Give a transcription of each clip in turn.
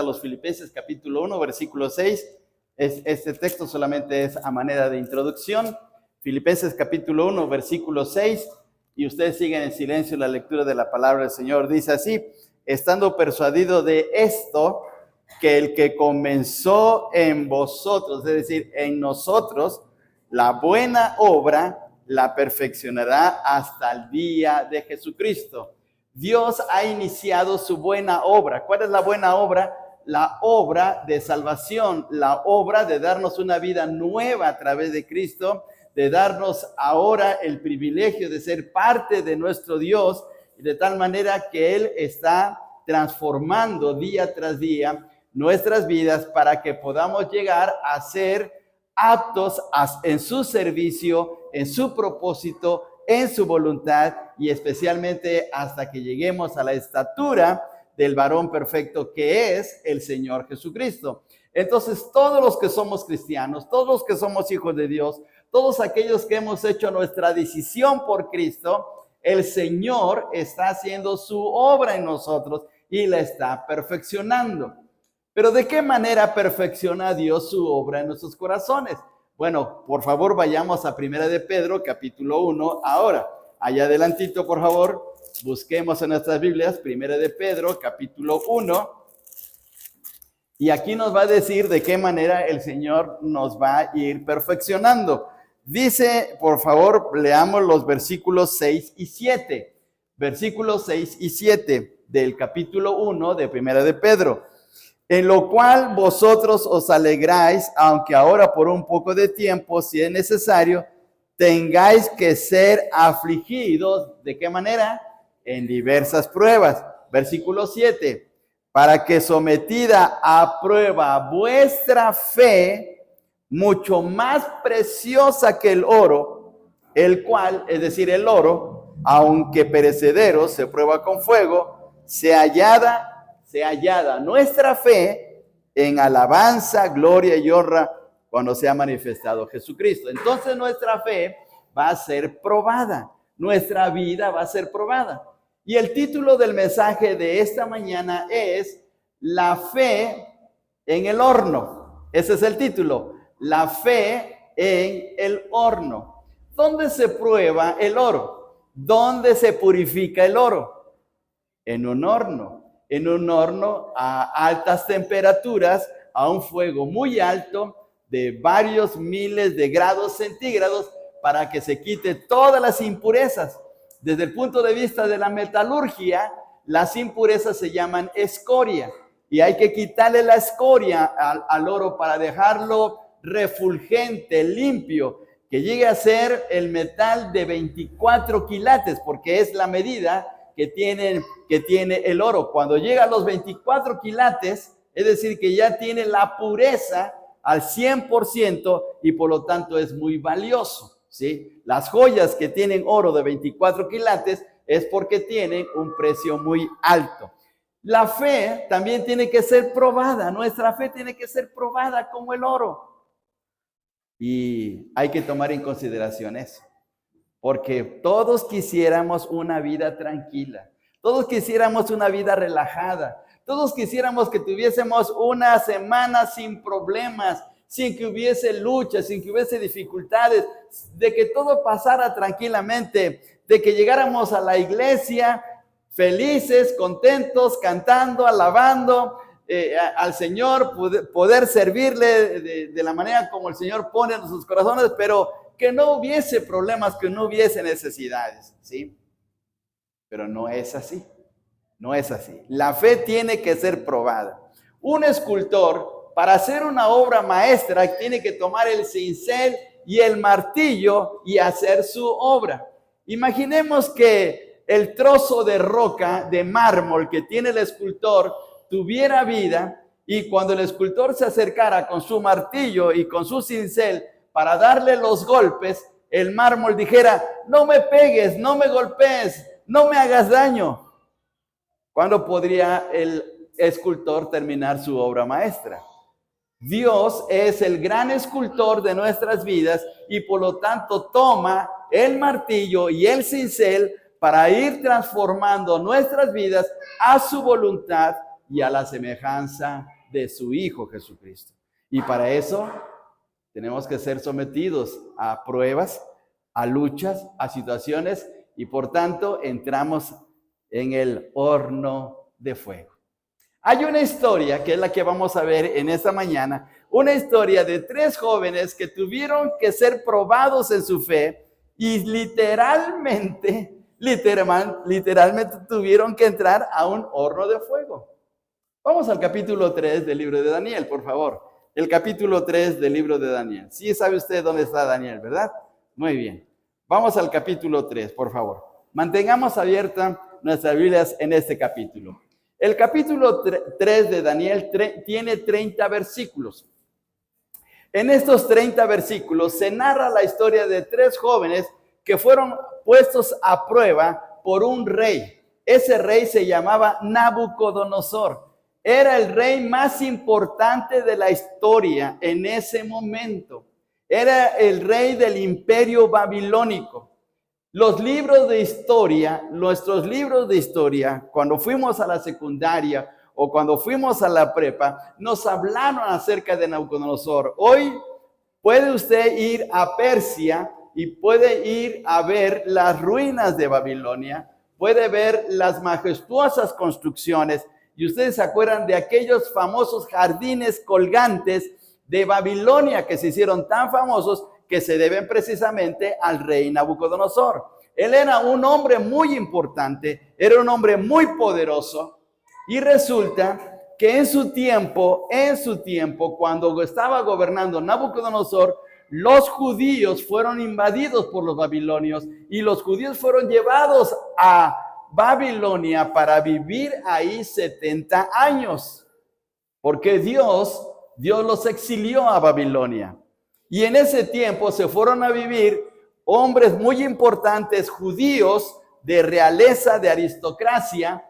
a los Filipenses capítulo 1, versículo 6. Este texto solamente es a manera de introducción. Filipenses capítulo 1, versículo 6. Y ustedes siguen en silencio la lectura de la palabra del Señor. Dice así: estando persuadido de esto, que el que comenzó en vosotros, es decir, en nosotros, la buena obra, la perfeccionará hasta el día de Jesucristo. Dios ha iniciado su buena obra. ¿Cuál es la buena obra? La obra de salvación, la obra de darnos una vida nueva a través de Cristo, de darnos ahora el privilegio de ser parte de nuestro Dios, de tal manera que Él está transformando día tras día nuestras vidas para que podamos llegar a ser aptos en su servicio, en su propósito, en su voluntad, y especialmente hasta que lleguemos a la estatura del varón perfecto que es el Señor Jesucristo. Entonces, todos los que somos cristianos, todos los que somos hijos de Dios, todos aquellos que hemos hecho nuestra decisión por Cristo, el Señor está haciendo su obra en nosotros y la está perfeccionando. Pero ¿de qué manera perfecciona Dios su obra en nuestros corazones? Bueno, por favor, vayamos a 1 de Pedro, capítulo 1, ahora. Allá adelantito, por favor, busquemos en nuestras Biblias, 1 de Pedro, capítulo 1. Y aquí nos va a decir de qué manera el Señor nos va a ir perfeccionando. Dice, por favor, leamos los versículos 6 y 7. Versículos 6 y 7 del capítulo 1 de 1 de Pedro. En lo cual vosotros os alegráis, aunque ahora por un poco de tiempo, si es necesario, tengáis que ser afligidos. ¿De qué manera? En diversas pruebas. Versículo 7. Para que sometida a prueba vuestra fe, mucho más preciosa que el oro, el cual, es decir, el oro, aunque perecedero, se prueba con fuego, se hallada nuestra fe en alabanza, gloria y honra cuando sea manifestado Jesucristo. Entonces nuestra fe va a ser probada, nuestra vida va a ser probada. Y el título del mensaje de esta mañana es La fe en el horno. Ese es el título, la fe en el horno. ¿Dónde se prueba el oro? ¿Dónde se purifica el oro? En un horno. En un horno a altas temperaturas, a un fuego muy alto de varios miles de grados centígrados, para que se quite todas las impurezas. Desde el punto de vista de la metalurgia, las impurezas se llaman escoria, y hay que quitarle la escoria al oro para dejarlo refulgente, limpio, que llegue a ser el metal de 24 quilates, porque es la medida que tiene el oro. Cuando llega a los 24 quilates, es decir, que ya tiene la pureza al 100% y por lo tanto es muy valioso, ¿sí? Las joyas que tienen oro de 24 quilates es porque tienen un precio muy alto. La fe también tiene que ser probada, nuestra fe tiene que ser probada como el oro. Y hay que tomar en consideración eso. Porque todos quisiéramos una vida tranquila, todos quisiéramos una vida relajada, todos quisiéramos que tuviésemos una semana sin problemas, sin que hubiese luchas, sin que hubiese dificultades, de que todo pasara tranquilamente, de que llegáramos a la iglesia felices, contentos, cantando, alabando al Señor, poder servirle de la manera como el Señor pone en sus corazones, pero que no hubiese problemas, que no hubiese necesidades, ¿sí? Pero no es así, no es así. La fe tiene que ser probada. Un escultor, para hacer una obra maestra, tiene que tomar el cincel y el martillo y hacer su obra. Imaginemos que el trozo de roca, de mármol que tiene el escultor, tuviera vida, y cuando el escultor se acercara con su martillo y con su cincel para darle los golpes, el mármol dijera: no me pegues, no me golpees, no me hagas daño. ¿Cuándo podría el escultor terminar su obra maestra? Dios es el gran escultor de nuestras vidas y por lo tanto toma el martillo y el cincel para ir transformando nuestras vidas a su voluntad y a la semejanza de su Hijo Jesucristo. Y para eso tenemos que ser sometidos a pruebas, a luchas, a situaciones, y por tanto entramos en el horno de fuego. Hay una historia que es la que vamos a ver en esta mañana, una historia de 3 jóvenes que tuvieron que ser probados en su fe y literalmente tuvieron que entrar a un horno de fuego. Vamos al capítulo 3 del libro de Daniel, por favor. El capítulo 3 del libro de Daniel. Sí sabe usted dónde está Daniel, ¿verdad? Muy bien. Vamos al capítulo 3, por favor. Mantengamos abiertas nuestras Biblias en este capítulo. El capítulo 3 de Daniel tiene 30 versículos. En estos 30 versículos se narra la historia de 3 jóvenes que fueron puestos a prueba por un rey. Ese rey se llamaba Nabucodonosor. Era el rey más importante de la historia en ese momento. Era el rey del imperio babilónico. Los libros de historia, nuestros libros de historia, cuando fuimos a la secundaria o cuando fuimos a la prepa, nos hablaron acerca de Nabucodonosor. Hoy puede usted ir a Persia y puede ir a ver las ruinas de Babilonia, puede ver las majestuosas construcciones, y ustedes se acuerdan de aquellos famosos jardines colgantes de Babilonia que se hicieron tan famosos que se deben precisamente al rey Nabucodonosor. Él era un hombre muy importante, era un hombre muy poderoso, y resulta que en su tiempo, cuando estaba gobernando Nabucodonosor, los judíos fueron invadidos por los babilonios y los judíos fueron llevados a Babilonia para vivir ahí 70 años, porque Dios los exilió a Babilonia. Y en ese tiempo se fueron a vivir hombres muy importantes, judíos, de realeza, de aristocracia,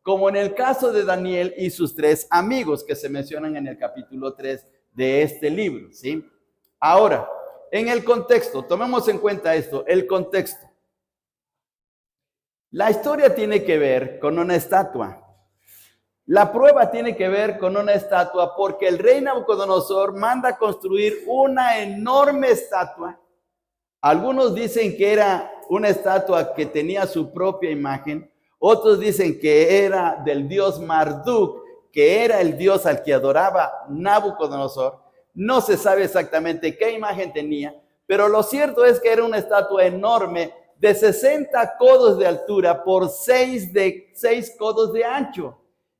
como en el caso de Daniel y sus 3 amigos que se mencionan en el capítulo 3 de este libro, ¿sí? Ahora, en el contexto, tomemos en cuenta esto, el contexto. La historia tiene que ver con una estatua. La prueba tiene que ver con una estatua porque el rey Nabucodonosor manda construir una enorme estatua. Algunos dicen que era una estatua que tenía su propia imagen. Otros dicen que era del dios Marduk, que era el dios al que adoraba Nabucodonosor. No se sabe exactamente qué imagen tenía, pero lo cierto es que era una estatua enorme de 60 codos de altura por 6 codos de ancho.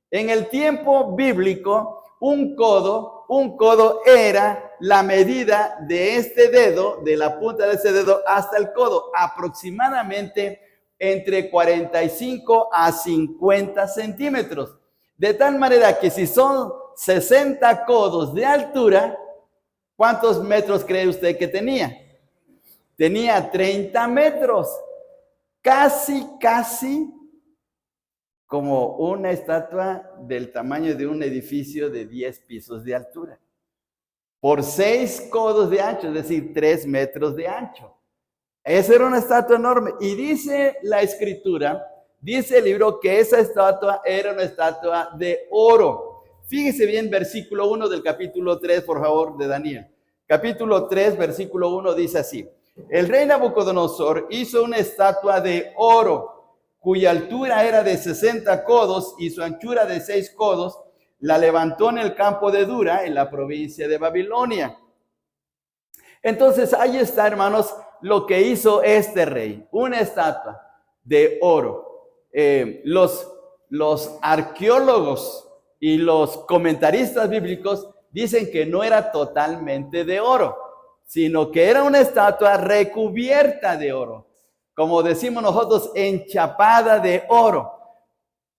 En el tiempo bíblico, un codo era la medida de este dedo, de la punta de ese dedo hasta el codo, aproximadamente entre 45 a 50 centímetros. De tal manera que si son 60 codos de altura, ¿cuántos metros cree usted que tenía? Tenía 30 metros, casi como una estatua del tamaño de un edificio de 10 pisos de altura, por 6 codos de ancho, es decir, 3 metros de ancho. Esa era una estatua enorme. Y dice la escritura, dice el libro, que esa estatua era una estatua de oro. Fíjese bien, versículo 1 del capítulo 3, por favor, de Daniel. Capítulo 3, versículo 1 dice así: el rey Nabucodonosor hizo una estatua de oro, cuya altura era de 60 codos y su anchura de 6 codos. La levantó en el campo de Dura, en la provincia de Babilonia. Entonces, ahí está, hermanos, lo que hizo este rey, una estatua de oro. Los arqueólogos y los comentaristas bíblicos dicen que no era totalmente de oro, sino que era una estatua recubierta de oro, como decimos nosotros, enchapada de oro,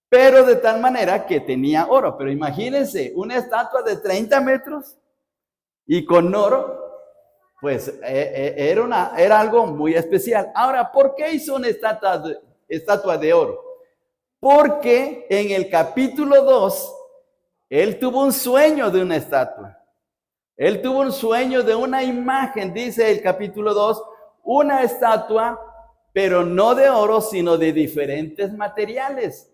pero de tal manera que tenía oro. Pero imagínense, una estatua de 30 metros y con oro, pues era algo muy especial. Ahora, ¿por qué hizo una estatua de oro? Porque en el capítulo 2, él tuvo un sueño de una estatua. Él tuvo un sueño de una imagen, dice el capítulo 2, una estatua, pero no de oro, sino de diferentes materiales.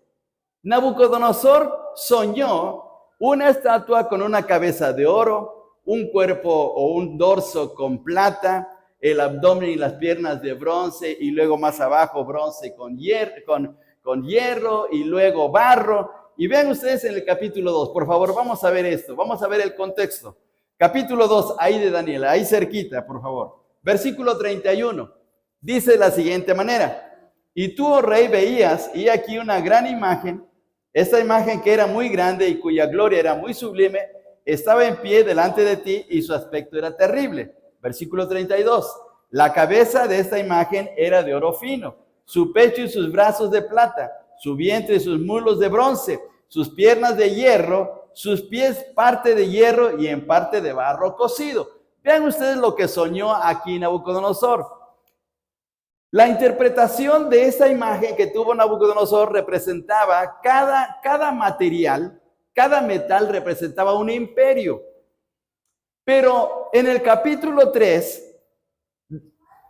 Nabucodonosor soñó una estatua con una cabeza de oro, un cuerpo o un dorso con plata, el abdomen y las piernas de bronce, y luego más abajo bronce con hierro y luego barro. Y vean ustedes en el capítulo 2, por favor, vamos a ver esto, vamos a ver el contexto. Capítulo 2, ahí de Daniel, ahí cerquita, por favor. Versículo 31, dice de la siguiente manera: y tú, oh rey, veías, y aquí una gran imagen, esta imagen que era muy grande y cuya gloria era muy sublime, estaba en pie delante de ti y su aspecto era terrible. Versículo 32, la cabeza de esta imagen era de oro fino, su pecho y sus brazos de plata, su vientre y sus muslos de bronce, sus piernas de hierro, sus pies parte de hierro y en parte de barro cocido. Vean ustedes lo que soñó aquí Nabucodonosor. La interpretación de esta imagen que tuvo Nabucodonosor representaba cada material, cada metal representaba un imperio. Pero en el capítulo 3,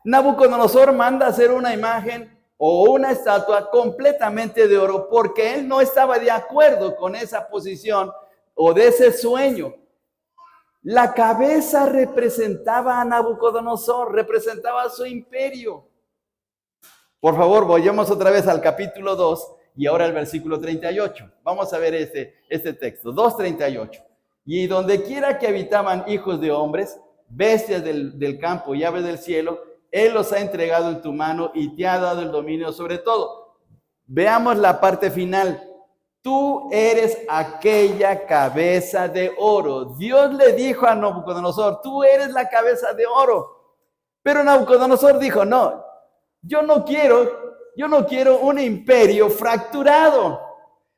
Nabucodonosor manda hacer una imagen o una estatua completamente de oro porque él no estaba de acuerdo con esa posición o de ese sueño. La cabeza representaba a Nabucodonosor, representaba a su imperio. Por favor, vayamos otra vez al capítulo 2 y ahora al versículo 38. Vamos a ver este texto, 2:38. Y donde quiera que habitaban hijos de hombres, bestias del campo y aves del cielo, Él los ha entregado en tu mano y te ha dado el dominio sobre todo. Veamos la parte final. Tú eres aquella cabeza de oro. Dios le dijo a Nabucodonosor, tú eres la cabeza de oro. Pero Nabucodonosor dijo, no, yo no quiero un imperio fracturado.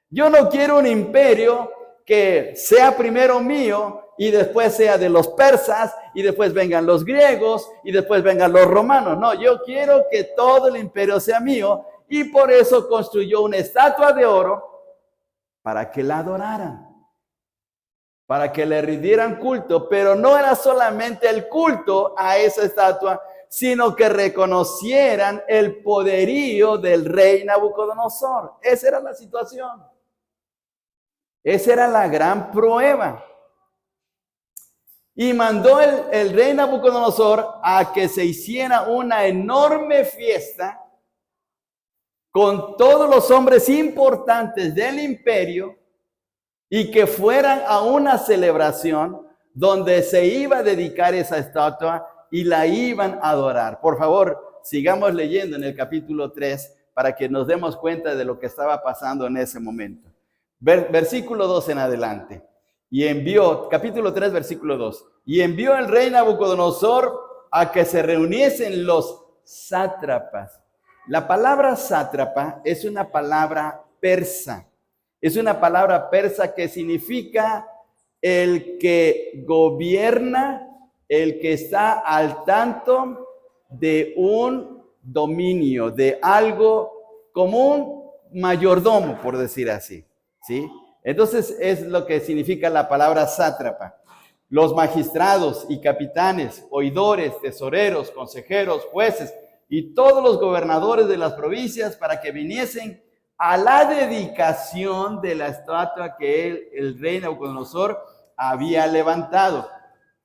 Yo no quiero un imperio que sea primero mío y después sea de los persas y después vengan los griegos y después vengan los romanos. No, yo quiero que todo el imperio sea mío y por eso construyó una estatua de oro para que la adoraran, para que le rindieran culto, pero no era solamente el culto a esa estatua, sino que reconocieran el poderío del rey Nabucodonosor. Esa era la situación. Esa era la gran prueba. Y mandó el rey Nabucodonosor a que se hiciera una enorme fiesta con todos los hombres importantes del imperio y que fueran a una celebración donde se iba a dedicar esa estatua y la iban a adorar. Por favor, sigamos leyendo en el capítulo 3 para que nos demos cuenta de lo que estaba pasando en ese momento. Versículo 2 en adelante. Y envió, capítulo 3, versículo 2. Y envió el rey Nabucodonosor a que se reuniesen los sátrapas. La palabra sátrapa es una palabra persa. Es una palabra persa que significa el que gobierna, el que está al tanto de un dominio, de algo como un mayordomo, por decir así, ¿sí? Entonces es lo que significa la palabra sátrapa. Los magistrados y capitanes, oidores, tesoreros, consejeros, jueces y todos los gobernadores de las provincias para que viniesen a la dedicación de la estatua que el rey Nabucodonosor había levantado.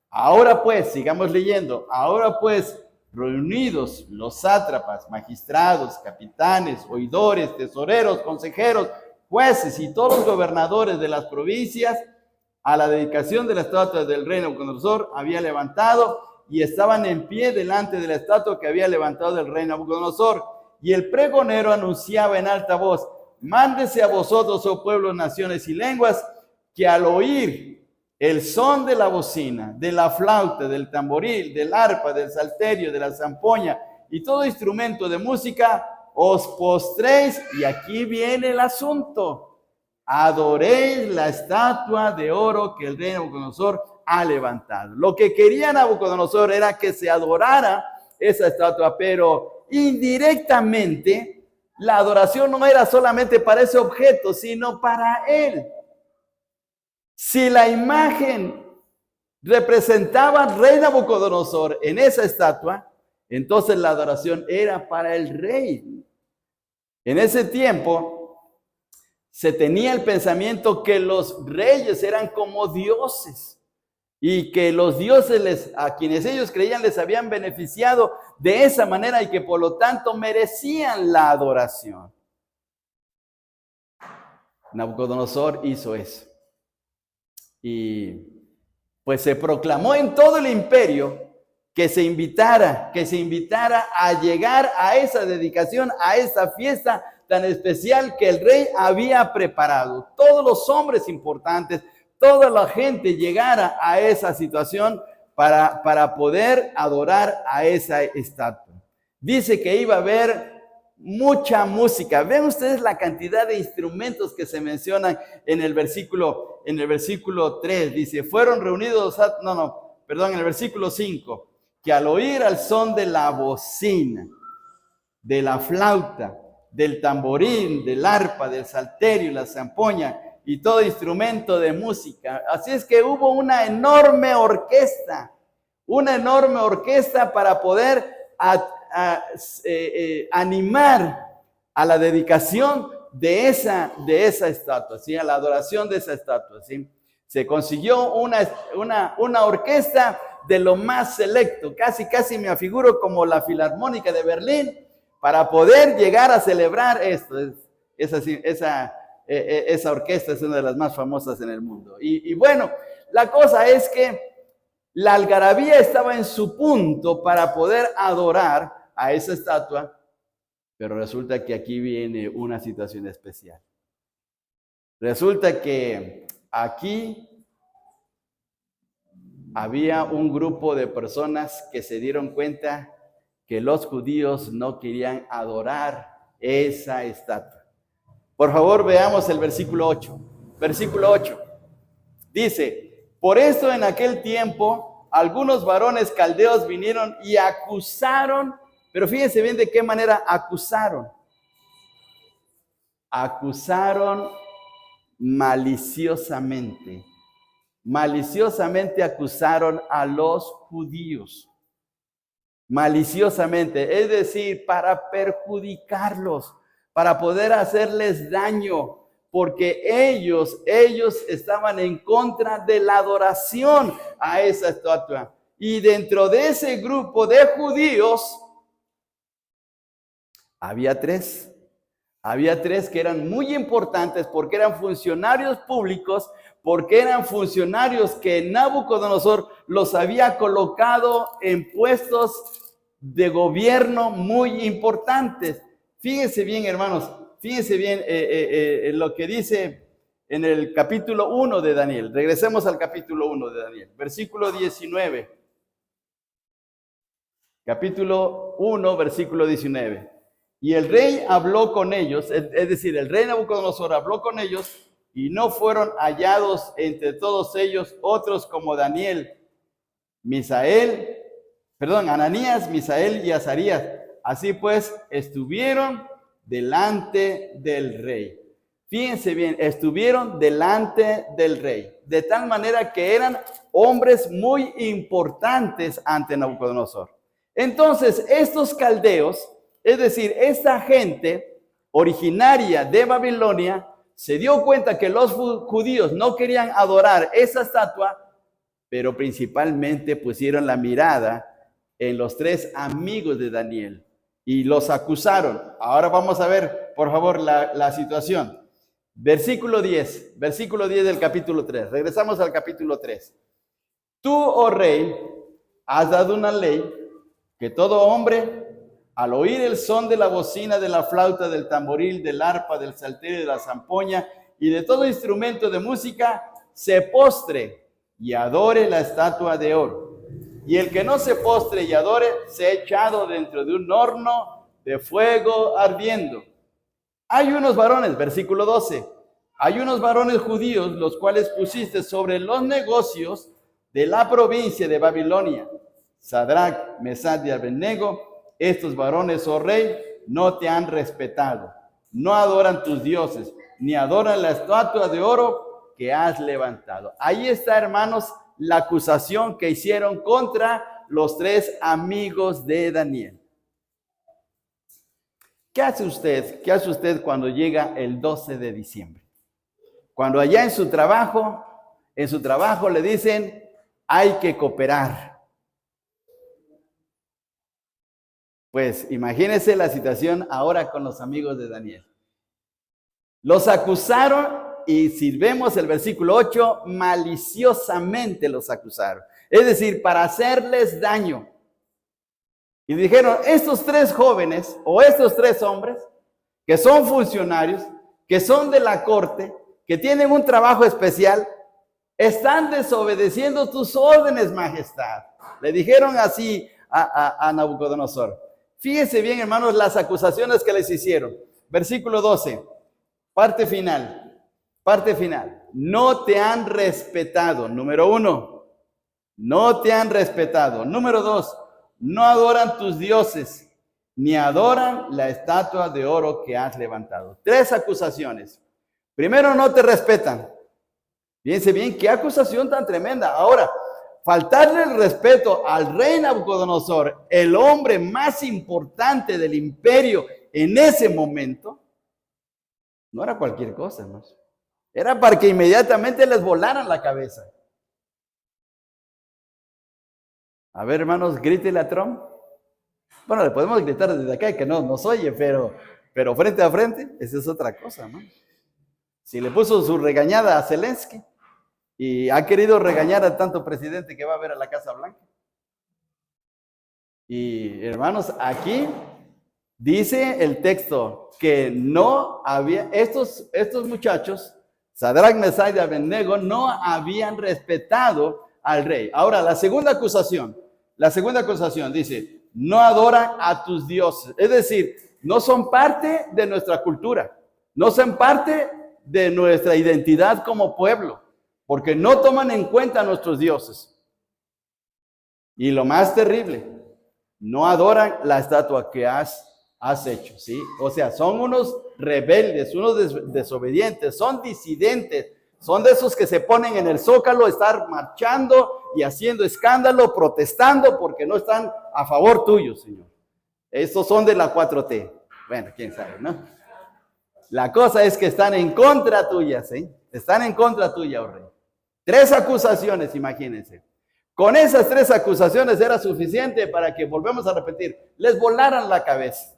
Ahora pues, sigamos leyendo, ahora pues, reunidos los sátrapas, magistrados, capitanes, oidores, tesoreros, consejeros, jueces y todos los gobernadores de las provincias, a la dedicación de la estatua del rey Nabucodonosor había levantado y estaban en pie delante de la estatua que había levantado el rey Nabucodonosor. Y el pregonero anunciaba en alta voz, mándese a vosotros, oh pueblos, naciones y lenguas, que al oír el son de la bocina, de la flauta, del tamboril, del arpa, del salterio, de la zampoña y todo instrumento de música, os postréis, y aquí viene el asunto, adoréis la estatua de oro que el rey Nabucodonosor ha levantado. Lo que quería Nabucodonosor era que se adorara esa estatua, pero indirectamente la adoración no era solamente para ese objeto, sino para él. Si la imagen representaba al rey Nabucodonosor en esa estatua, entonces la adoración era para el rey. En ese tiempo se tenía el pensamiento que los reyes eran como dioses y que los dioses a quienes ellos creían les habían beneficiado de esa manera y que por lo tanto merecían la adoración. Nabucodonosor hizo eso. Y pues se proclamó en todo el imperio que se invitara a llegar a esa dedicación, a esa fiesta tan especial que el rey había preparado. Todos los hombres importantes, toda la gente llegara a esa situación para poder adorar a esa estatua. Dice que iba a haber mucha música. Ven ustedes la cantidad de instrumentos que se mencionan en el versículo 3. Dice, fueron reunidos, en el versículo 5, que al oír al son de la bocina, de la flauta, del tamborín, del arpa, del salterio, la zampoña y todo instrumento de música. Así es que hubo una enorme orquesta para poder animar a la dedicación de esa estatua, ¿sí? A la adoración de esa estatua, ¿sí? Se consiguió una orquesta de lo más selecto, casi me afiguro como la Filarmónica de Berlín, para poder llegar a celebrar esto. Esa orquesta es una de las más famosas en el mundo. Y bueno, la cosa es que la algarabía estaba en su punto para poder adorar a esa estatua, pero resulta que aquí viene una situación especial. Resulta que aquí había un grupo de personas que se dieron cuenta que los judíos no querían adorar esa estatua. Por favor, veamos el versículo 8. Versículo 8. Dice, por esto en aquel tiempo algunos varones caldeos vinieron y acusaron, pero fíjense bien de qué manera acusaron. Acusaron maliciosamente. Maliciosamente acusaron a los judíos. Maliciosamente, es decir, para perjudicarlos, para poder hacerles daño, porque ellos estaban en contra de la adoración a esa estatua. Y dentro de ese grupo de judíos había tres que eran muy importantes porque eran funcionarios públicos, porque eran funcionarios que Nabucodonosor los había colocado en puestos de gobierno muy importantes. Fíjense bien, hermanos, fíjense bien lo que dice en el capítulo 1 de Daniel. Regresemos al capítulo 1 de Daniel, versículo 19. Capítulo 1, versículo 19. Y el rey habló con ellos, es decir, el rey Nabucodonosor habló con ellos, y no fueron hallados entre todos ellos otros como Daniel, Ananías, Misael y Azarías. Así pues, estuvieron delante del rey. Fíjense bien, estuvieron delante del rey, de tal manera que eran hombres muy importantes ante Nabucodonosor. Entonces, estos caldeos, es decir, esta gente originaria de Babilonia, se dio cuenta que los judíos no querían adorar esa estatua, pero principalmente pusieron la mirada en los tres amigos de Daniel y los acusaron. Ahora vamos a ver, por favor, la situación. Versículo 10 del capítulo 3. Regresamos al capítulo 3. Tú, oh rey, has dado una ley que todo hombre, al oír el son de la bocina, de la flauta, del tamboril, del arpa, del salterio, de la zampoña y de todo instrumento de música, se postre y adore la estatua de oro. Y el que no se postre y adore, sea echado dentro de un horno de fuego ardiendo. Hay unos varones, versículo 12, hay unos varones judíos, los cuales pusiste sobre los negocios de la provincia de Babilonia, Sadrach, Mesach y Abednego. Estos varones, oh rey, no te han respetado, no adoran tus dioses, ni adoran la estatua de oro que has levantado. Ahí está, hermanos, la acusación que hicieron contra los tres amigos de Daniel. ¿Qué hace usted? ¿Qué hace usted cuando llega el 12 de diciembre? Cuando allá en su trabajo le dicen, hay que cooperar. Pues imagínense la situación ahora con los amigos de Daniel. Los acusaron y si vemos el versículo 8, maliciosamente los acusaron. Es decir, para hacerles daño. Y dijeron, estos 3 jóvenes o estos 3 hombres que son funcionarios, que son de la corte, que tienen un trabajo especial, están desobedeciendo tus órdenes, majestad. Le dijeron así a Nabucodonosor. Fíjense bien, hermanos, las acusaciones que les hicieron. Versículo 12, parte final. No te han respetado, número 1. No te han respetado. Número 2, no adoran tus dioses, ni adoran la estatua de oro que has levantado. 3 acusaciones. Primero, no te respetan. Fíjense bien, qué acusación tan tremenda. Ahora, faltarle el respeto al rey Nabucodonosor, el hombre más importante del imperio en ese momento, no era cualquier cosa, hermanos. Era para que inmediatamente les volaran la cabeza. A ver, hermanos, grítele a Trump. Bueno, le podemos gritar desde acá, que no nos oye, pero frente a frente, esa es otra cosa, ¿no? Si le puso su regañada a Zelensky y ha querido regañar a tanto presidente que va a ver a la Casa Blanca. Y hermanos, aquí dice el texto que no había, estos muchachos, Sadrach, Mesach y Abednego, no habían respetado al rey. Ahora, la segunda acusación dice, no adoran a tus dioses. Es decir, no son parte de nuestra cultura, no son parte de nuestra identidad como pueblo, porque no toman en cuenta a nuestros dioses. Y lo más terrible, no adoran la estatua que has hecho, ¿sí? O sea, son unos rebeldes, unos desobedientes, son disidentes, son de esos que se ponen en el zócalo, estar marchando y haciendo escándalo, protestando porque no están a favor tuyo, Señor. Estos son de la 4T. Bueno, quién sabe, ¿no? La cosa es que están en contra tuya, ¿sí? Están en contra tuya, oh rey. 3 acusaciones, imagínense. Con esas 3 acusaciones era suficiente para que, volvemos a repetir, les volaran la cabeza.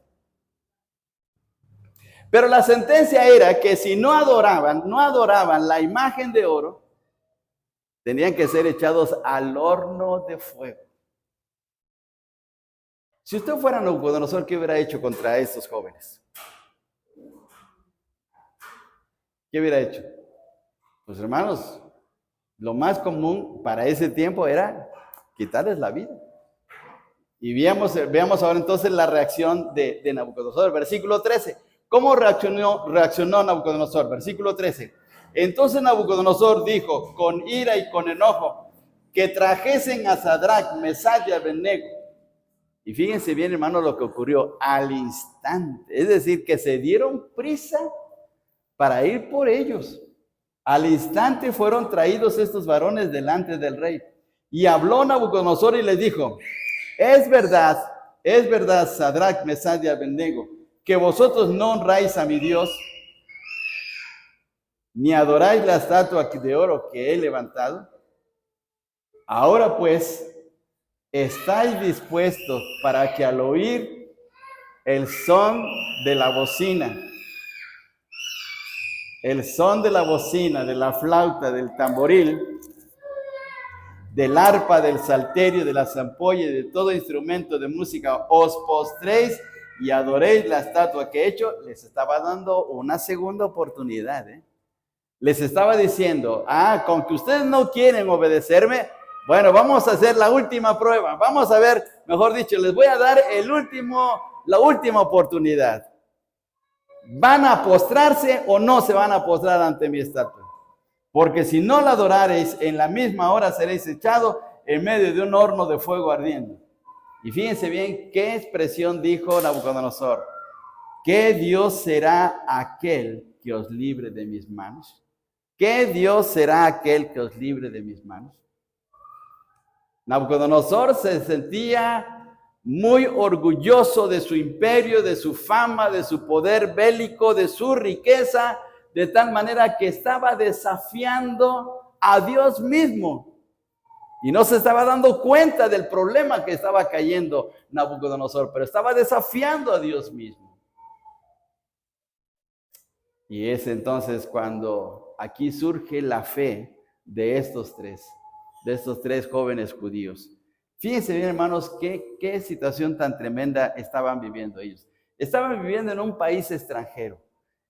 Pero la sentencia era que si no adoraban la imagen de oro, tenían que ser echados al horno de fuego. Si usted fuera Nabucodonosor, ¿qué hubiera hecho contra estos jóvenes? ¿Qué hubiera hecho? Pues hermanos, lo más común para ese tiempo era quitarles la vida. Y veamos ahora entonces la reacción de Nabucodonosor. Versículo 13. ¿Cómo reaccionó Nabucodonosor? Versículo 13. Entonces Nabucodonosor dijo con ira y con enojo que trajesen a Sadrach, Mesach y Abednego. Y fíjense bien, hermanos, lo que ocurrió al instante. Es decir, que se dieron prisa para ir por ellos. Al instante fueron traídos estos varones delante del rey. Y habló Nabucodonosor y les dijo, es verdad, Sadrach, Mesach y Abednego, que vosotros no honráis a mi Dios, ni adoráis la estatua de oro que he levantado. Ahora pues, estáis dispuestos para que al oír el son de la bocina, de la flauta, del tamboril, del arpa, del salterio, de la zampolla y de todo instrumento de música, os postréis y adoréis la estatua que he hecho. Les estaba dando una segunda oportunidad, Les estaba diciendo, con que ustedes no quieren obedecerme, bueno, vamos a hacer la última prueba. Vamos a ver, mejor dicho, les voy a dar la última oportunidad. ¿Van a postrarse o no se van a postrar ante mi estatua? Porque si no la adorareis, en la misma hora seréis echados en medio de un horno de fuego ardiendo. Y fíjense bien qué expresión dijo Nabucodonosor. ¿Qué Dios será aquel que os libre de mis manos? ¿Qué Dios será aquel que os libre de mis manos? Nabucodonosor se sentía muy orgulloso de su imperio, de su fama, de su poder bélico, de su riqueza, de tal manera que estaba desafiando a Dios mismo. Y no se estaba dando cuenta del problema que estaba cayendo Nabucodonosor, pero estaba desafiando a Dios mismo. Y es entonces cuando aquí surge la fe de estos tres jóvenes judíos. Fíjense bien, hermanos, qué situación tan tremenda estaban viviendo ellos. Estaban viviendo en un país extranjero.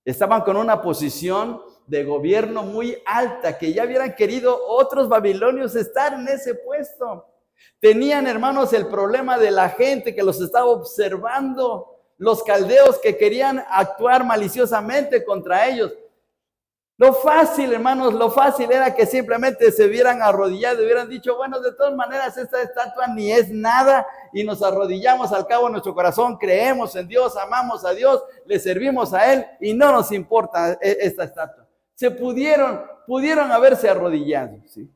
Estaban con una posición de gobierno muy alta, que ya hubieran querido otros babilonios estar en ese puesto. Tenían, hermanos, el problema de la gente que los estaba observando, los caldeos que querían actuar maliciosamente contra ellos. Lo fácil, hermanos, lo fácil era que simplemente se hubieran arrodillado y hubieran dicho, bueno, de todas maneras esta estatua ni es nada y nos arrodillamos, al cabo de nuestro corazón creemos en Dios, amamos a Dios, le servimos a Él y no nos importa esta estatua. Pudieron haberse arrodillado, ¿sí?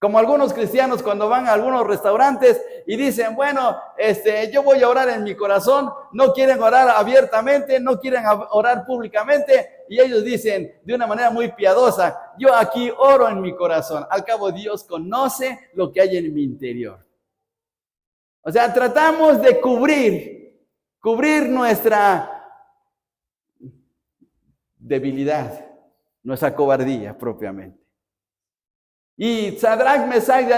Como algunos cristianos cuando van a algunos restaurantes y dicen, bueno, yo voy a orar en mi corazón, no quieren orar abiertamente, no quieren orar públicamente, y ellos dicen de una manera muy piadosa, yo aquí oro en mi corazón, al cabo Dios conoce lo que hay en mi interior. O sea, tratamos de cubrir nuestra debilidad, nuestra cobardía propiamente. Y Sadrach, Mesach y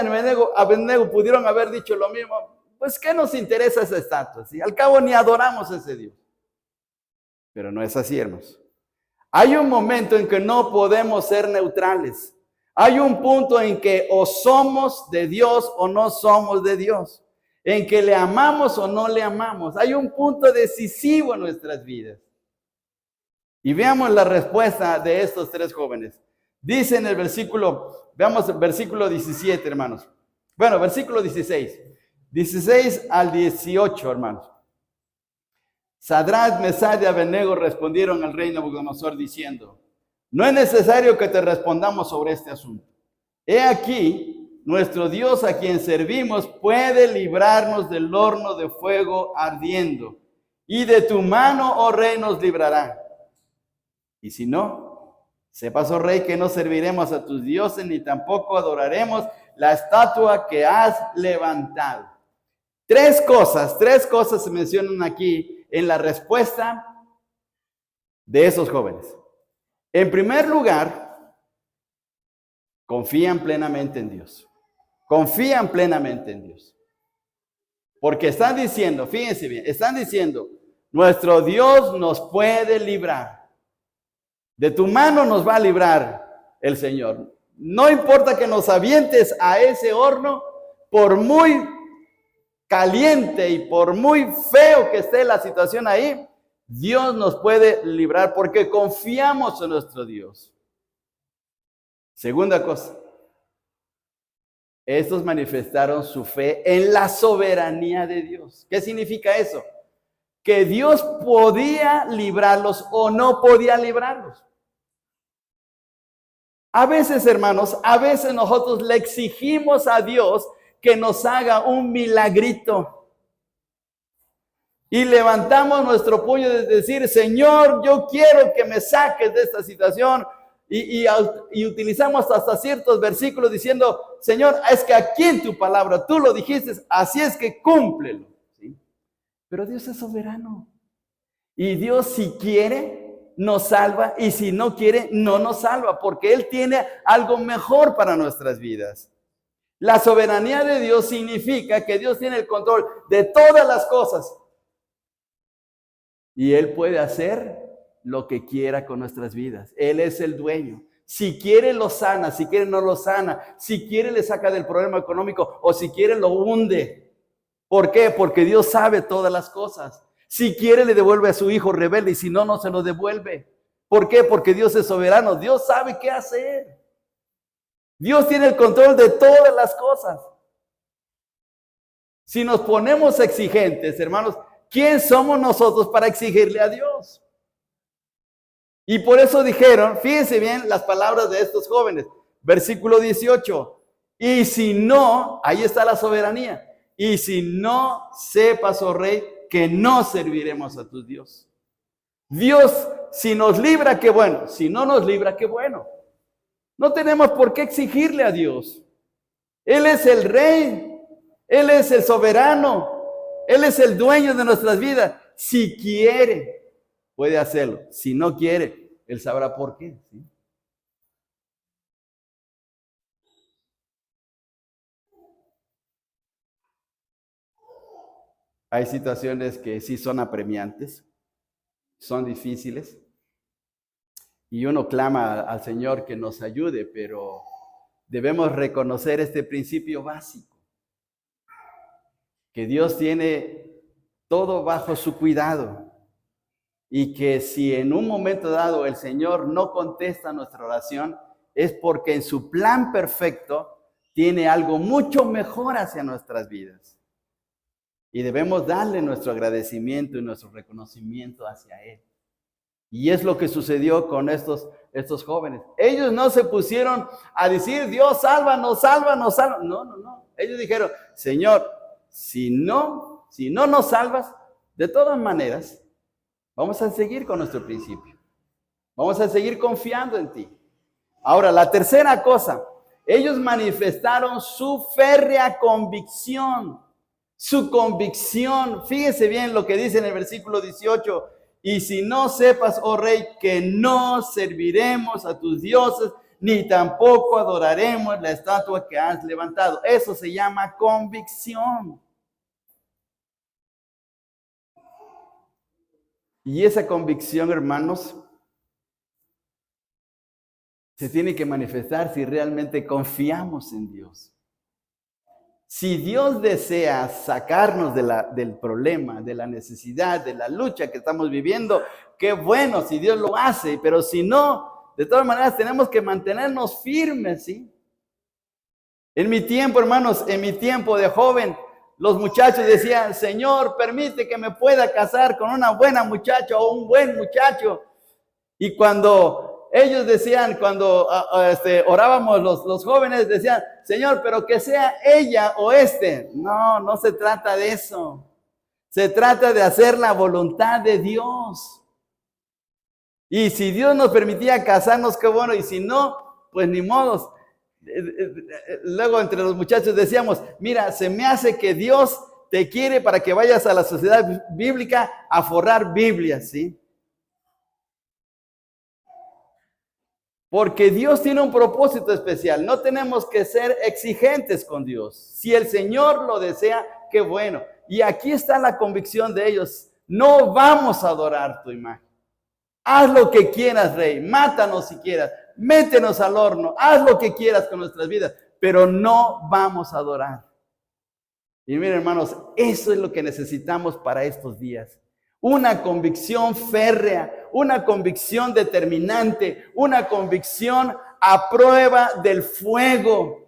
Abednego pudieron haber dicho lo mismo. Pues, ¿qué nos interesa esa estatua? ¿Sí? Al cabo ni adoramos a ese Dios. Pero no es así, hermanos. Hay un momento en que no podemos ser neutrales. Hay un punto en que o somos de Dios o no somos de Dios. En que le amamos o no le amamos. Hay un punto decisivo en nuestras vidas. Y veamos la respuesta de estos tres jóvenes. Dice en el versículo, veamos el versículo 17, hermanos. Bueno, versículo 16. 16 al 18, hermanos. Sadrach, Mesach y Abednego respondieron al rey Nabucodonosor diciendo, no es necesario que te respondamos sobre este asunto. He aquí, nuestro Dios a quien servimos puede librarnos del horno de fuego ardiendo, y de tu mano, oh rey, nos librará. Y si no, sepas, oh rey, que no serviremos a tus dioses, ni tampoco adoraremos la estatua que has levantado. Tres cosas se mencionan aquí en la respuesta de esos jóvenes. En primer lugar, confían plenamente en Dios. Confían plenamente en Dios. Porque están diciendo, fíjense bien, están diciendo, nuestro Dios nos puede librar. De tu mano nos va a librar el Señor. No importa que nos avientes a ese horno, por muy caliente y por muy feo que esté la situación ahí, Dios nos puede librar porque confiamos en nuestro Dios. Segunda cosa, estos manifestaron su fe en la soberanía de Dios. ¿Qué significa eso? Que Dios podía librarlos o no podía librarlos. A veces, hermanos, nosotros le exigimos a Dios que nos haga un milagrito. Y levantamos nuestro puño de decir, Señor, yo quiero que me saques de esta situación. Y utilizamos hasta ciertos versículos diciendo, Señor, es que aquí en tu palabra tú lo dijiste, así es que cúmplelo. ¿Sí? Pero Dios es soberano. Y Dios, si quiere, nos salva, y si no quiere, no nos salva, porque Él tiene algo mejor para nuestras vidas. La soberanía de Dios significa que Dios tiene el control de todas las cosas. Y Él puede hacer lo que quiera con nuestras vidas. Él es el dueño. Si quiere lo sana, si quiere no lo sana, si quiere le saca del problema económico o si quiere lo hunde. ¿Por qué? Porque Dios sabe todas las cosas. Si quiere le devuelve a su hijo rebelde y si no, no se lo devuelve. ¿Por qué? Porque Dios es soberano. Dios sabe qué hacer. Dios tiene el control de todas las cosas. Si nos ponemos exigentes, hermanos, ¿quién somos nosotros para exigirle a Dios? Y por eso dijeron, fíjense bien las palabras de estos jóvenes, versículo 18, y si no, ahí está la soberanía, y si no sepas, oh rey, que no serviremos a tus dioses. Dios, si nos libra, qué bueno. Si no nos libra, qué bueno. No tenemos por qué exigirle a Dios. Él es el rey. Él es el soberano. Él es el dueño de nuestras vidas. Si quiere, puede hacerlo. Si no quiere, Él sabrá por qué. ¿Sí? Hay situaciones que sí son apremiantes, son difíciles, y uno clama al Señor que nos ayude, pero debemos reconocer este principio básico, que Dios tiene todo bajo su cuidado, y que si en un momento dado el Señor no contesta nuestra oración, es porque en su plan perfecto tiene algo mucho mejor hacia nuestras vidas. Y debemos darle nuestro agradecimiento y nuestro reconocimiento hacia Él. Y es lo que sucedió con estos jóvenes. Ellos no se pusieron a decir, Dios, sálvanos, sálvanos, sálvanos. No. Ellos dijeron, Señor, si no nos salvas, de todas maneras, vamos a seguir con nuestro principio. Vamos a seguir confiando en ti. Ahora, la tercera cosa, ellos manifestaron su férrea convicción. Su convicción, fíjese bien lo que dice en el versículo 18, y si no sepas, oh rey, que no serviremos a tus dioses, ni tampoco adoraremos la estatua que has levantado. Eso se llama convicción. Y esa convicción, hermanos, se tiene que manifestar si realmente confiamos en Dios. Si Dios desea sacarnos del problema, de la necesidad, de la lucha que estamos viviendo, qué bueno si Dios lo hace, pero si no, de todas maneras tenemos que mantenernos firmes, ¿sí? En mi tiempo, hermanos, en mi tiempo de joven, los muchachos decían, Señor, permite que me pueda casar con una buena muchacha o un buen muchacho. Y cuando ellos decían, cuando orábamos los jóvenes, decían, Señor, pero que sea ella o este. No se trata de eso. Se trata de hacer la voluntad de Dios. Y si Dios nos permitía casarnos, qué bueno. Y si no, pues ni modos. Luego entre los muchachos decíamos, mira, se me hace que Dios te quiere para que vayas a la sociedad bíblica a forrar Biblias, ¿sí? Porque Dios tiene un propósito especial. No tenemos que ser exigentes con Dios. Si el Señor lo desea, qué bueno. Y aquí está la convicción de ellos. No vamos a adorar tu imagen. Haz lo que quieras, Rey. Mátanos si quieras. Métenos al horno. Haz lo que quieras con nuestras vidas. Pero no vamos a adorar. Y miren, hermanos, eso es lo que necesitamos para estos días. Una convicción férrea, una convicción determinante, una convicción a prueba del fuego.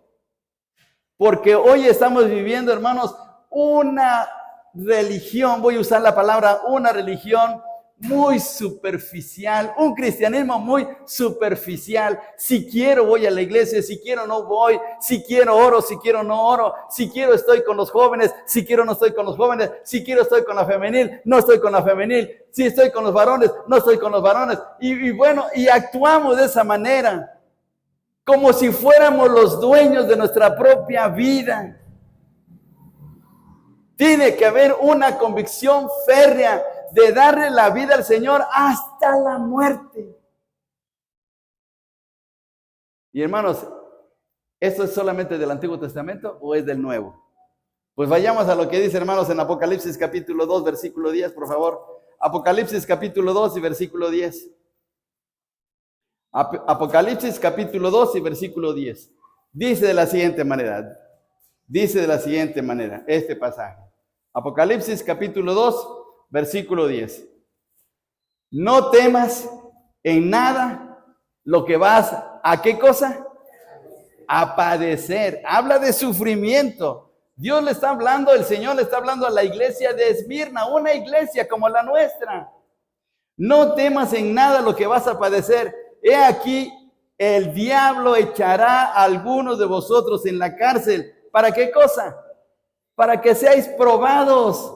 Porque hoy estamos viviendo, hermanos, una religión, voy a usar la palabra, una religión muy superficial, un cristianismo muy superficial. Si quiero voy a la iglesia, si quiero no voy, si quiero oro, si quiero no oro, si quiero estoy con los jóvenes, si quiero no estoy con los jóvenes, si quiero estoy con la femenil, no estoy con la femenil, si estoy con los varones, no estoy con los varones. Y bueno, y actuamos de esa manera, como si fuéramos los dueños de nuestra propia vida. Tiene que haber una convicción férrea de darle la vida al Señor hasta la muerte. Y hermanos, ¿esto es solamente del Antiguo Testamento o es del Nuevo? Pues vayamos a lo que dice, hermanos, en Apocalipsis capítulo 2, versículo 10, por favor. Apocalipsis capítulo 2 y versículo 10. Apocalipsis capítulo 2 y versículo 10. Dice de la siguiente manera este pasaje. Apocalipsis capítulo 2, versículo 10. No temas en nada lo que vas a ¿qué cosa? A padecer. Habla de sufrimiento. Dios le está hablando, el Señor le está hablando a la iglesia de Esmirna, una iglesia como la nuestra. No temas en nada lo que vas a padecer. He aquí, el diablo echará a algunos de vosotros en la cárcel. ¿Para qué cosa? para que seáis probados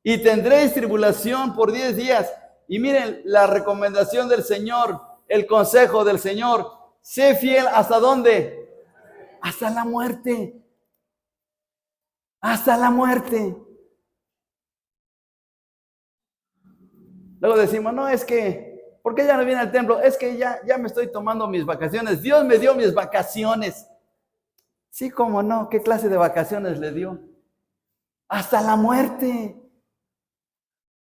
y tendréis tribulación por 10 días. Y miren la recomendación del Señor, el consejo del Señor. Sé fiel ¿hasta dónde? Hasta la muerte. Hasta la muerte. Luego decimos, no, es que, ¿por qué ya no viene al templo? Es que ya me estoy tomando mis vacaciones. Dios me dio mis vacaciones. Sí, cómo no, ¿qué clase de vacaciones le dio? Hasta la muerte.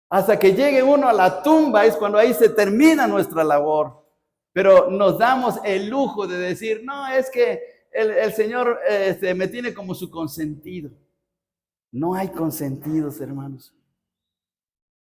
Hasta que llegue uno a la tumba es cuando ahí se termina nuestra labor. Pero nos damos el lujo de decir, no, es que el Señor me tiene como su consentido. No hay consentidos, hermanos.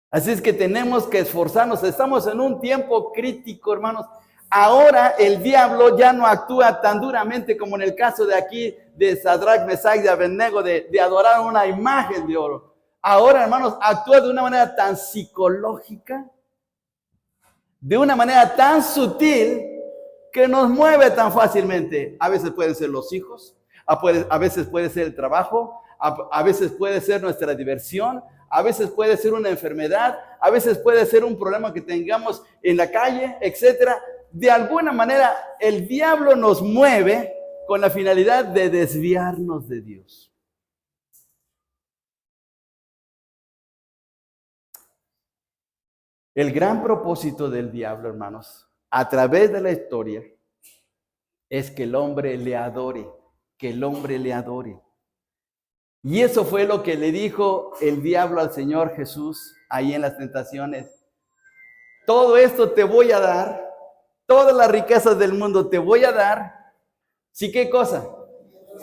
Así es que tenemos que esforzarnos. Estamos en un tiempo crítico, hermanos. Ahora el diablo ya no actúa tan duramente como en el caso de aquí de Sadrach, Mesach y Abednego de adorar una imagen de oro. Ahora, hermanos, actúa de una manera tan psicológica, de una manera tan sutil, que nos mueve tan fácilmente. A veces pueden ser los hijos, a veces puede ser el trabajo, a veces puede ser nuestra diversión, a veces puede ser una enfermedad, a veces puede ser un problema que tengamos en la calle, etcétera. De alguna manera, el diablo nos mueve con la finalidad de desviarnos de Dios. El gran propósito del diablo, hermanos, a través de la historia, es que el hombre le adore, que el hombre le adore. Y eso fue lo que le dijo el diablo al Señor Jesús ahí en las tentaciones. Todo esto te voy a dar, todas las riquezas del mundo te voy a dar. ¿Sí qué cosa?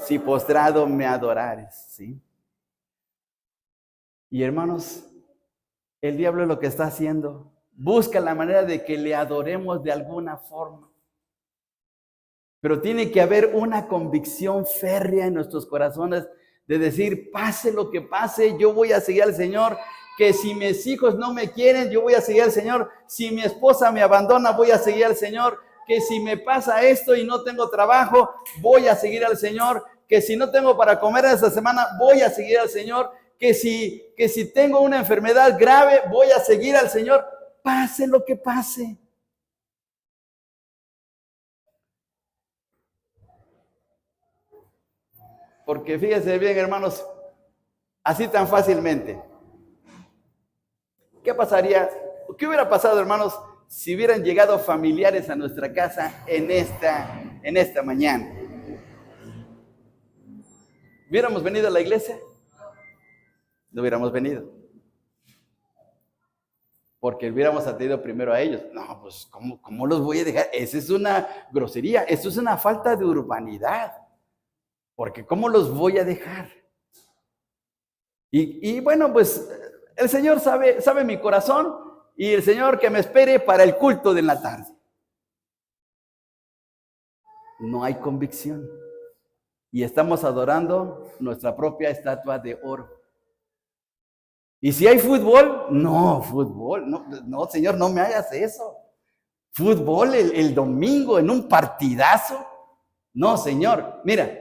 Si postrado me adorares, ¿sí? Y hermanos, el diablo lo que está haciendo, busca la manera de que le adoremos de alguna forma. Pero tiene que haber una convicción férrea en nuestros corazones de decir, pase lo que pase, yo voy a seguir al Señor. Que si mis hijos no me quieren, yo voy a seguir al Señor. Si mi esposa me abandona, voy a seguir al Señor. Que si me pasa esto y no tengo trabajo, voy a seguir al Señor. Que si no tengo para comer esta semana, voy a seguir al Señor. Que si tengo una enfermedad grave, voy a seguir al Señor. Pase lo que pase. Porque fíjense bien, hermanos, así tan fácilmente. ¿Qué pasaría? ¿Qué hubiera pasado, hermanos, si hubieran llegado familiares a nuestra casa en esta mañana? ¿Hubiéramos venido a la iglesia? No hubiéramos venido. Porque hubiéramos atendido primero a ellos. No, pues, ¿cómo los voy a dejar? Esa es una grosería, eso es una falta de urbanidad. Porque ¿cómo los voy a dejar? Y bueno, pues el Señor sabe mi corazón y el Señor que me espere para el culto de la tarde. No hay convicción. Y estamos adorando nuestra propia estatua de oro. Y si hay fútbol, no, Señor, no me hagas eso. Fútbol el domingo en un partidazo. No, Señor, mira.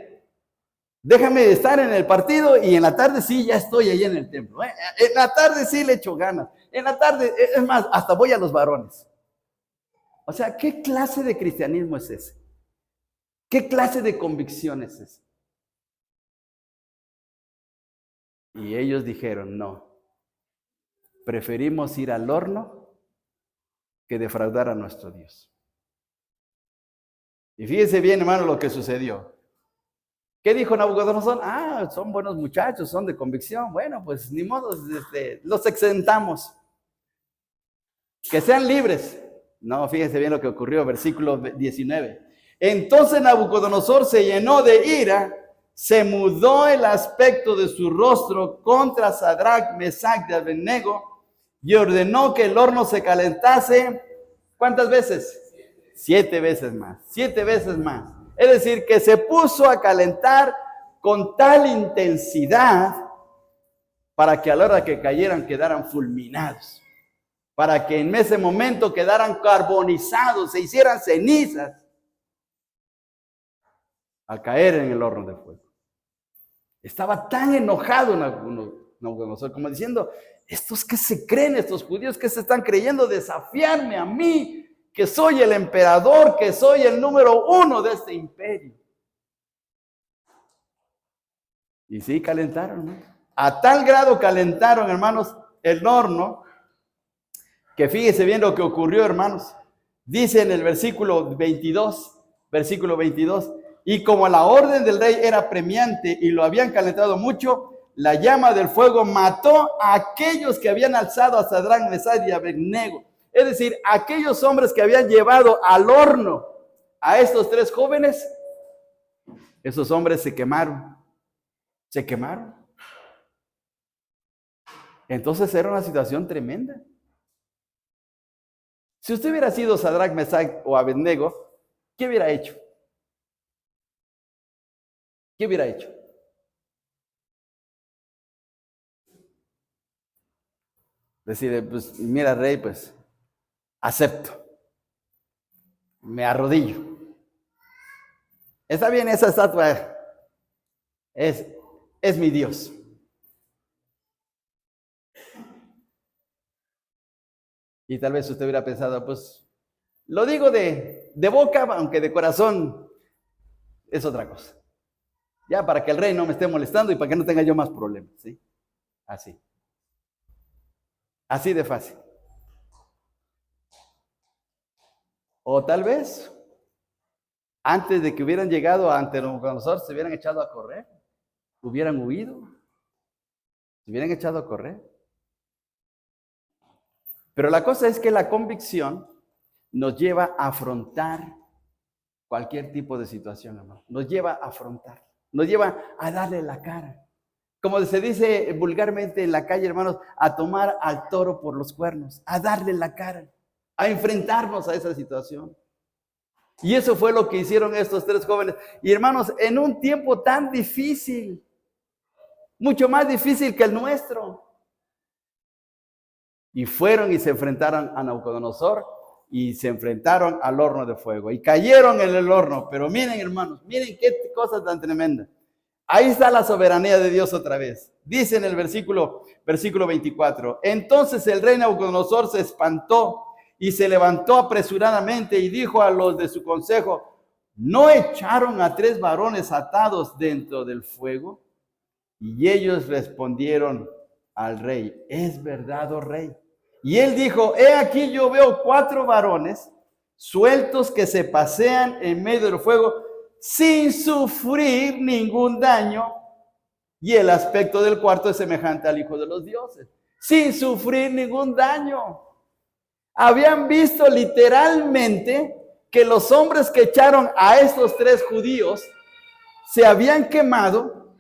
Déjame estar en el partido y en la tarde sí, ya estoy ahí en el templo. En la tarde sí le echo ganas. En la tarde, es más, hasta voy a los varones. O sea, ¿qué clase de cristianismo es ese? ¿Qué clase de convicción es esa? Y ellos dijeron, no, preferimos ir al horno que defraudar a nuestro Dios. Y fíjense bien, hermano, lo que sucedió. ¿Qué dijo Nabucodonosor? Son buenos muchachos, son de convicción. Bueno, pues ni modo, los exentamos. Que sean libres. No, fíjense bien lo que ocurrió, versículo 19. Entonces Nabucodonosor se llenó de ira, se mudó el aspecto de su rostro contra Sadrach, Mesach y Abednego y ordenó que el horno se calentase. ¿Cuántas veces? 7 veces más. 7 veces más. Es decir, que se puso a calentar con tal intensidad para que a la hora que cayeran quedaran fulminados. Para que en ese momento quedaran carbonizados, se hicieran cenizas al caer en el horno de fuego. Estaba tan enojado Nabucodonosor, como diciendo, estos que se creen, estos judíos que se están creyendo desafiarme a mí, que soy el emperador, que soy el número 1 de este imperio. Y sí, calentaron, ¿no? A tal grado calentaron, hermanos, el horno, que fíjese bien lo que ocurrió, hermanos. Dice en el versículo 22, y como la orden del rey era premiante y lo habían calentado mucho, la llama del fuego mató a aquellos que habían alzado a Sadrach, Mesach y Abednego. Es decir, aquellos hombres que habían llevado al horno a estos 3 jóvenes, esos hombres se quemaron. Se quemaron. Entonces era una situación tremenda. Si usted hubiera sido Sadrach, Mesach o Abednego, ¿qué hubiera hecho? ¿Qué hubiera hecho? Decir, pues mira, rey, pues acepto. Me arrodillo. Está bien, esa estatua es mi Dios. Y tal vez usted hubiera pensado, pues, lo digo de boca, aunque de corazón es otra cosa. Ya, para que el rey no me esté molestando y para que no tenga yo más problemas, ¿sí? Así. Así de fácil. O tal vez, antes de que hubieran llegado ante nosotros, se hubieran echado a correr. Hubieran huido. Se hubieran echado a correr. Pero la cosa es que la convicción nos lleva a afrontar cualquier tipo de situación, hermano. Nos lleva a afrontar. Nos lleva a darle la cara. Como se dice vulgarmente en la calle, hermanos, a tomar al toro por los cuernos, a darle la cara, a enfrentarnos a esa situación. Y eso fue lo que hicieron estos 3 jóvenes. Y hermanos, en un tiempo tan difícil, mucho más difícil que el nuestro. Y fueron y se enfrentaron a Nabucodonosor y se enfrentaron al horno de fuego. Y cayeron en el horno. Pero miren, hermanos, miren qué cosa tan tremenda. Ahí está la soberanía de Dios otra vez. Dice en el versículo 24. Entonces el rey Nabucodonosor se espantó y se levantó apresuradamente y dijo a los de su consejo, ¿no echaron a 3 varones atados dentro del fuego? Y ellos respondieron al rey, es verdad, oh rey. Y él dijo, he aquí yo veo 4 varones sueltos que se pasean en medio del fuego sin sufrir ningún daño. Y el aspecto del cuarto es semejante al Hijo de los Dioses, sin sufrir ningún daño. Habían visto literalmente que los hombres que echaron a estos 3 judíos se habían quemado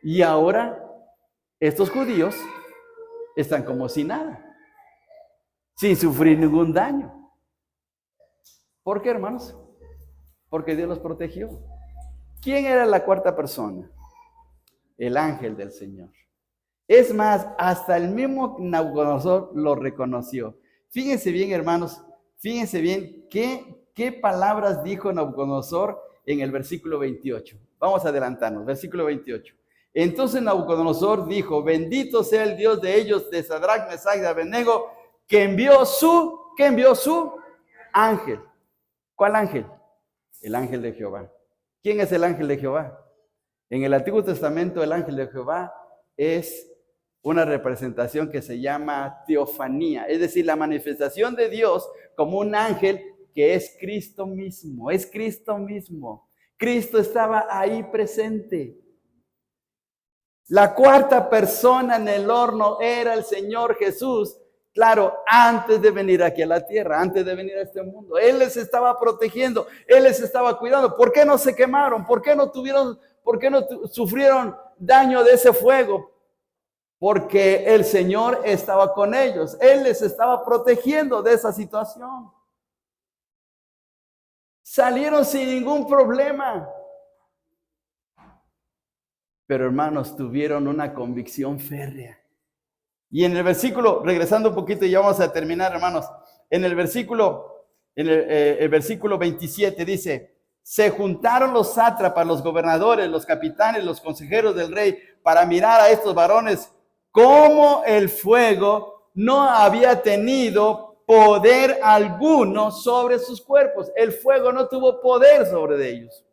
y ahora estos judíos están como si nada, sin sufrir ningún daño. ¿Por qué, hermanos? Porque Dios los protegió. ¿Quién era la 4ª persona? El ángel del Señor. Es más, hasta el mismo Nabucodonosor lo reconoció. Fíjense bien, hermanos, fíjense bien qué palabras dijo Nabucodonosor en el versículo 28. Vamos a adelantarnos, versículo 28. Entonces Nabucodonosor dijo, bendito sea el Dios de ellos, de Sadrach, Mesach y Abednego, que envió su ángel. ¿Cuál ángel? El ángel de Jehová. ¿Quién es el ángel de Jehová? En el Antiguo Testamento el ángel de Jehová es una representación que se llama teofanía, es decir, la manifestación de Dios como un ángel que es Cristo mismo, es Cristo mismo. Cristo estaba ahí presente. La 4ª persona en el horno era el Señor Jesús, claro, antes de venir aquí a la tierra, antes de venir a este mundo. Él les estaba protegiendo, Él les estaba cuidando. ¿Por qué no se quemaron? ¿Por qué no sufrieron daño de ese fuego? Porque el Señor estaba con ellos. Él les estaba protegiendo de esa situación. Salieron sin ningún problema. Pero hermanos, tuvieron una convicción férrea. Y en el versículo, regresando un poquito y ya vamos a terminar, hermanos. En el versículo 27 dice, Se juntaron los sátrapas, los gobernadores, los capitanes, los consejeros del rey para mirar a estos varones cómo el fuego no había tenido poder alguno sobre sus cuerpos. El fuego no tuvo poder sobre ellos.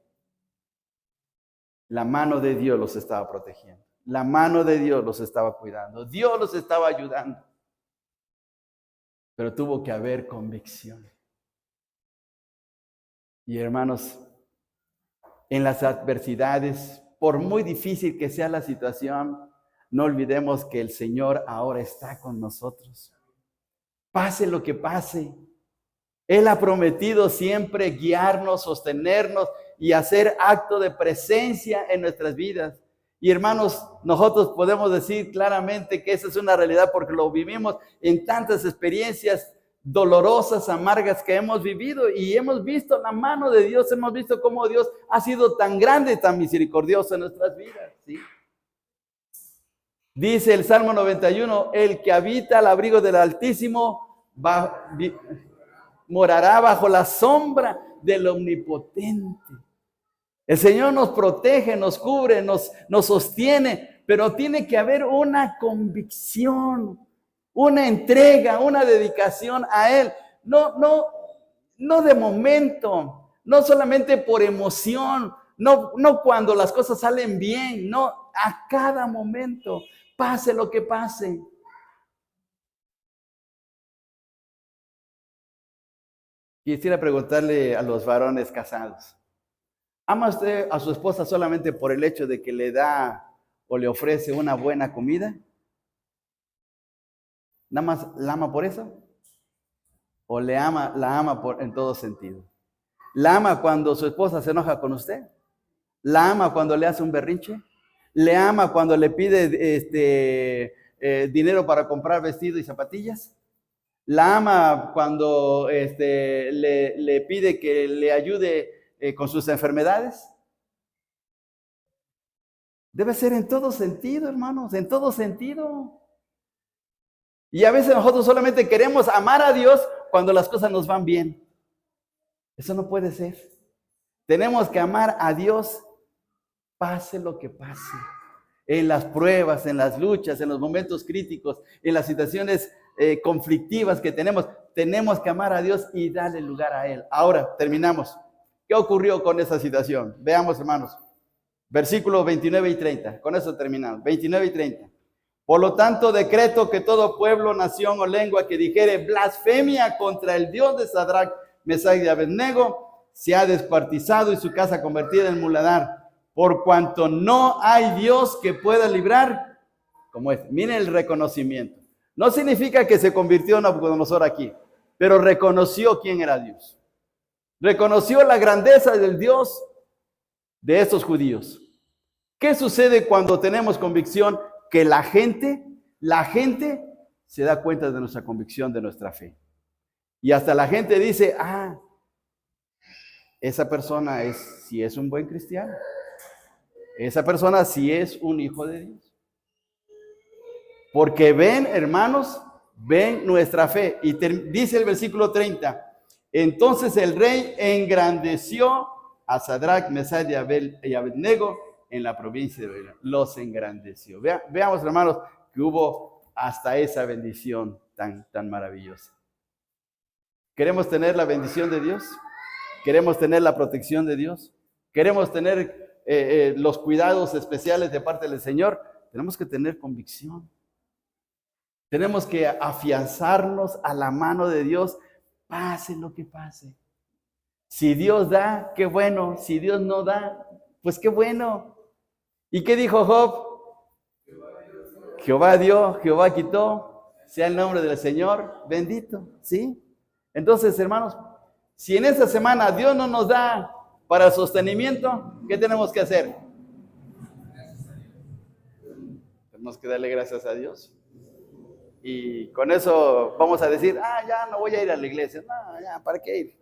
La mano de Dios los estaba protegiendo. La mano de Dios los estaba cuidando. Dios los estaba ayudando. Pero tuvo que haber convicción. Y hermanos, en las adversidades, por muy difícil que sea la situación, no olvidemos que el Señor ahora está con nosotros. Pase lo que pase, Él ha prometido siempre guiarnos, sostenernos y hacer acto de presencia en nuestras vidas. Y hermanos, nosotros podemos decir claramente que esa es una realidad porque lo vivimos en tantas experiencias dolorosas, amargas que hemos vivido y hemos visto la mano de Dios, hemos visto cómo Dios ha sido tan grande, tan misericordioso en nuestras vidas, ¿sí? Dice el Salmo 91, el que habita al abrigo del Altísimo morará bajo la sombra del Omnipotente. El Señor nos protege, nos cubre, nos sostiene, pero tiene que haber una convicción, una entrega, una dedicación a Él. No de momento, no solamente por emoción, no cuando las cosas salen bien, no, a cada momento, pase lo que pase. Quisiera preguntarle a los varones casados, ¿ama usted a su esposa solamente por el hecho de que le da o le ofrece una buena comida? ¿Nada más la ama por eso? ¿O la ama en todo sentido? ¿La ama cuando su esposa se enoja con usted? ¿La ama cuando le hace un berrinche? ¿Le ama cuando le pide dinero para comprar vestido y zapatillas? ¿La ama cuando le pide que le ayude con sus enfermedades? Debe ser en todo sentido, hermanos, en todo sentido. Y a veces nosotros solamente queremos amar a Dios cuando las cosas nos van bien. Eso no puede ser. Tenemos que amar a Dios pase lo que pase. En las pruebas, en las luchas, en los momentos críticos, en las situaciones conflictivas que tenemos que amar a Dios y darle lugar a Él. Ahora, terminamos. ¿Qué ocurrió con esa situación? Veamos, hermanos. Versículos 29 y 30. Con eso terminamos. 29 y 30. Por lo tanto, decreto que todo pueblo, nación o lengua que dijere blasfemia contra el Dios de Sadrach, Mesach y Abednego, se ha descuartizado y su casa convertida en muladar, por cuanto no hay Dios que pueda librar como este. Miren el reconocimiento. No significa que se convirtió en Nabucodonosor aquí, pero reconoció quién era Dios. Reconoció la grandeza del Dios de estos judíos. ¿Qué sucede cuando tenemos convicción? Que la gente se da cuenta de nuestra convicción, de nuestra fe. Y hasta la gente dice, esa persona sí es un buen cristiano. Esa persona sí es un hijo de Dios. Porque ven, hermanos, ven nuestra fe. Y dice el versículo 30, entonces el rey engrandeció a Sadrach, Mesach y Abednego en la provincia de Babilonia. Los engrandeció. Veamos, hermanos, que hubo hasta esa bendición tan maravillosa. ¿Queremos tener la bendición de Dios? ¿Queremos tener la protección de Dios? ¿Queremos tener los cuidados especiales de parte del Señor? Tenemos que tener convicción. Tenemos que afianzarnos a la mano de Dios, pase lo que pase. Si Dios da, qué bueno. Si Dios no da, pues qué bueno. ¿Y qué dijo Job? Jehová dio, Jehová quitó, sea el nombre del Señor bendito, ¿sí? Entonces, hermanos, si en esta semana Dios no nos da para el sostenimiento, ¿qué tenemos que hacer? Tenemos que darle gracias a Dios. Y con eso vamos a decir, ya no voy a ir a la iglesia. No, ya, ¿para qué ir?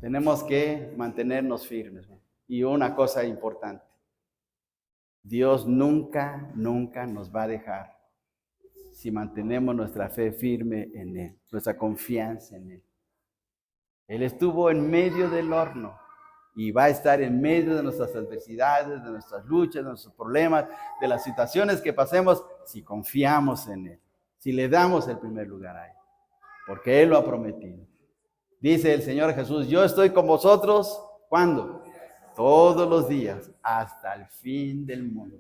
Tenemos que mantenernos firmes. Y una cosa importante, Dios nunca nos va a dejar si mantenemos nuestra fe firme en Él, nuestra confianza en Él. Él estuvo en medio del horno y va a estar en medio de nuestras adversidades, de nuestras luchas, de nuestros problemas, de las situaciones que pasemos, si confiamos en Él, si le damos el primer lugar a Él, porque Él lo ha prometido. Dice el Señor Jesús, yo estoy con vosotros, ¿cuándo? Todos los días, hasta el fin del mundo.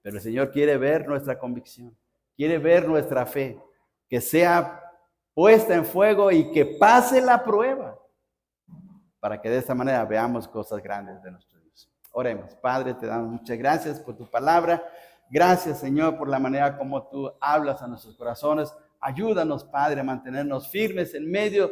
Pero el Señor quiere ver nuestra convicción, quiere ver nuestra fe, que sea puesta en fuego y que pase la prueba, para que de esta manera veamos cosas grandes de nuestro Dios. Oremos. Padre, te damos muchas gracias por tu palabra. Gracias, Señor, por la manera como tú hablas a nuestros corazones. Ayúdanos, Padre, a mantenernos firmes en medio